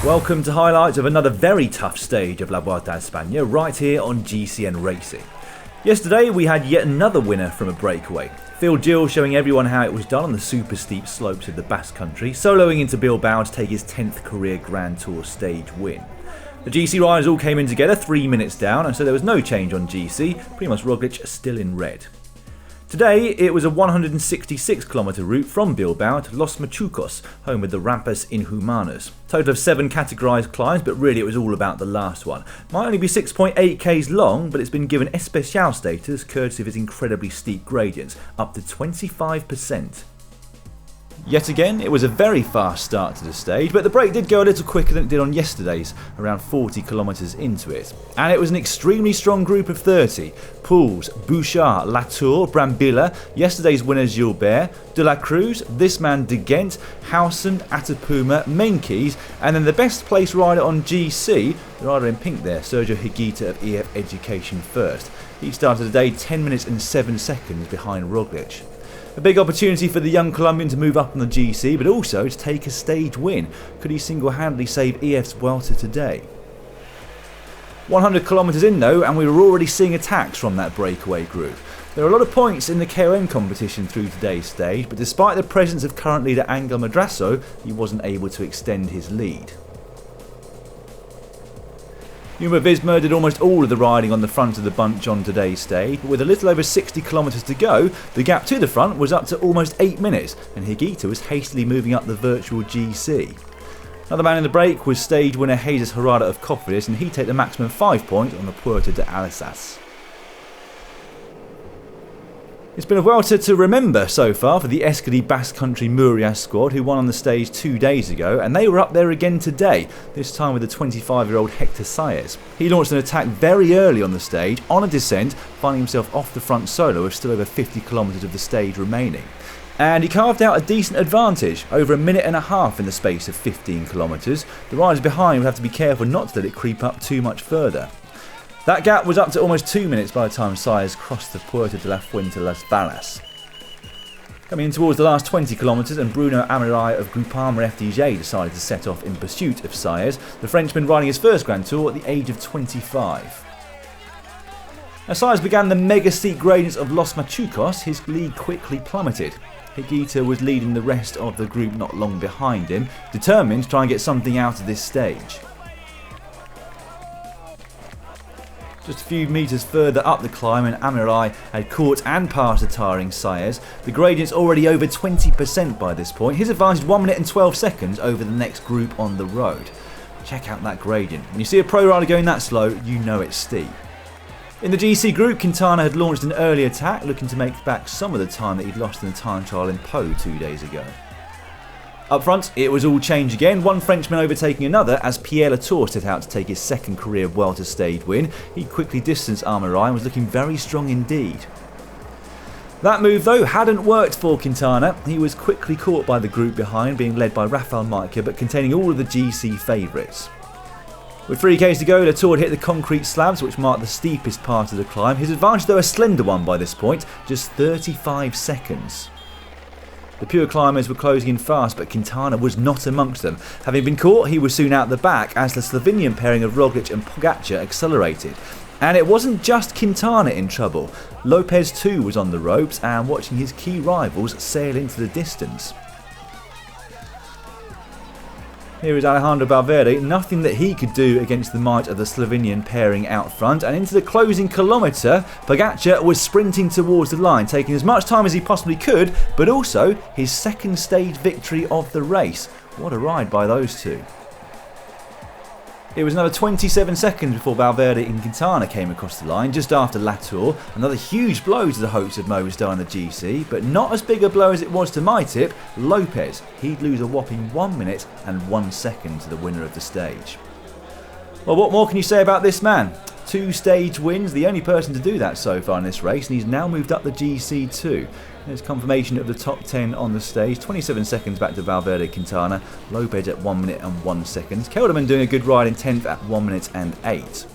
Welcome to highlights of another very tough stage of La Vuelta a España right here on GCN Racing. Yesterday we had yet another winner from a breakaway. Phil Gil showing everyone how it was done on the super steep slopes of the Basque Country, soloing into Bilbao to take his 10th career Grand Tour stage win. The GC riders all came in together 3 minutes down, and so there was no change on GC, Primož Roglič still in red. Today, it was a 166km route from Bilbao to Los Machucos, home of the Rampas Inhumanas. Total of 7 categorised climbs, but really it was all about the last one. Might only be 6.8k's long, but it's been given Especial status courtesy of its incredibly steep gradients, up to 25%. Yet again, it was a very fast start to the stage, but the break did go a little quicker than it did on yesterday's, around 40km into it. And it was an extremely strong group of 30. Pouls, Bouchard, Latour, Brambilla, yesterday's winner Gilbert, De La Cruz, this man De Ghent, Howson, Atapuma, Menkes, and then the best placed rider on GC, the rider in pink there, Sergio Higuita of EF Education First. He started the day 10 minutes and 7 seconds behind Roglič. A big opportunity for the young Colombian to move up on the GC, but also to take a stage win. Could he single-handedly save EF's Vuelta today? 100km in though, and we were already seeing attacks from that breakaway group. There are a lot of points in the KOM competition through today's stage, but despite the presence of current leader Angel Madrazo, he wasn't able to extend his lead. Jumbo-Visma did almost all of the riding on the front of the bunch on today's stage, but with a little over 60km to go, the gap to the front was up to almost 8 minutes, and Higuita was hastily moving up the virtual GC. Another man in the break was stage winner Jesus Herrada of Cofidis, and he took the maximum 5 points on the Puerta de Alazas. It's been a Vuelta to remember so far for the Escudi Basque Country Murias squad, who won on the stage 2 days ago, and they were up there again today, this time with the 25-year-old Hector Saez. He launched an attack very early on the stage, on a descent, finding himself off the front solo with still over 50km of the stage remaining. And he carved out a decent advantage, over a minute and a half in the space of 15km. The riders behind would have to be careful not to let it creep up too much further. That gap was up to almost 2 minutes by the time Saez crossed the Puerta de la Fuente Las Varas. Coming in towards the last 20km, and Bruno Amirai of Groupama FDJ decided to set off in pursuit of Saez, the Frenchman riding his first Grand Tour at the age of 25. As Saez began the mega steep gradients of Los Machucos, his lead quickly plummeted. Higuita was leading the rest of the group not long behind him, determined to try and get something out of this stage. Just a few metres further up the climb, and Amirai had caught and passed the tiring Saez. The gradient's already over 20% by this point. His advantage 1 minute and 12 seconds over the next group on the road. Check out that gradient. When you see a pro rider going that slow, you know it's steep. In the GC group, Quintana had launched an early attack, looking to make back some of the time that he'd lost in the time trial in Po 2 days ago. Up front, it was all change again, one Frenchman overtaking another as Pierre Latour set out to take his second career Vuelta stage win. He quickly distanced Amirai and was looking very strong indeed. That move though hadn't worked for Quintana. He was quickly caught by the group behind, being led by Rafael Majka but containing all of the GC favourites. With 3k's to go, Latour hit the concrete slabs which marked the steepest part of the climb. His advantage though a slender one by this point, just 35 seconds. The pure climbers were closing in fast, but Quintana was not amongst them. Having been caught, he was soon out the back as the Slovenian pairing of Roglič and Pogačar accelerated. And it wasn't just Quintana in trouble. Lopez too was on the ropes and watching his key rivals sail into the distance. Here is Alejandro Valverde, nothing that he could do against the might of the Slovenian pairing out front, and into the closing kilometre, Pogačar was sprinting towards the line, taking as much time as he possibly could, but also his second stage victory of the race. What a ride by those two. It was another 27 seconds before Valverde and Quintana came across the line, just after Latour. Another huge blow to the hopes of Movistar in the GC, but not as big a blow as it was to my tip, Lopez. He'd lose a whopping 1 minute and 1 second to the winner of the stage. Well, what more can you say about this man? 2 stage wins, the only person to do that so far in this race, and he's now moved up the GC too. There's confirmation of the top 10 on the stage. 27 seconds back to Valverde Quintana. Lopez at 1 minute and 1 second. Kelderman doing a good ride in 10th at 1 minute and 8.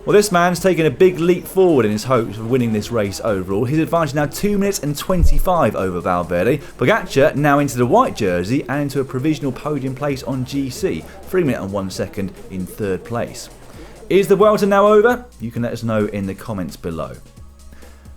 Well, this man's taken a big leap forward in his hopes of winning this race overall. His advantage now 2 minutes and 25 over Valverde. Pogacar now into the white jersey and into a provisional podium place on GC, 3 minutes and 1 second in third place. Is the Vuelta now over? You can let us know in the comments below.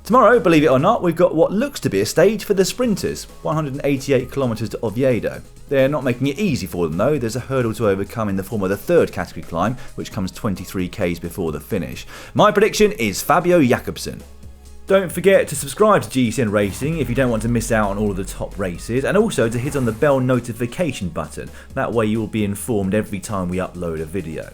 Tomorrow, believe it or not, we've got what looks to be a stage for the sprinters, 188 kilometres to Oviedo. They're not making it easy for them though. There's a hurdle to overcome in the form of the third category climb, which comes 23 k's before the finish. My prediction is Fabio Jakobsen. Don't forget to subscribe to GCN Racing if you don't want to miss out on all of the top races, and also to hit on the bell notification button. That way you will be informed every time we upload a video.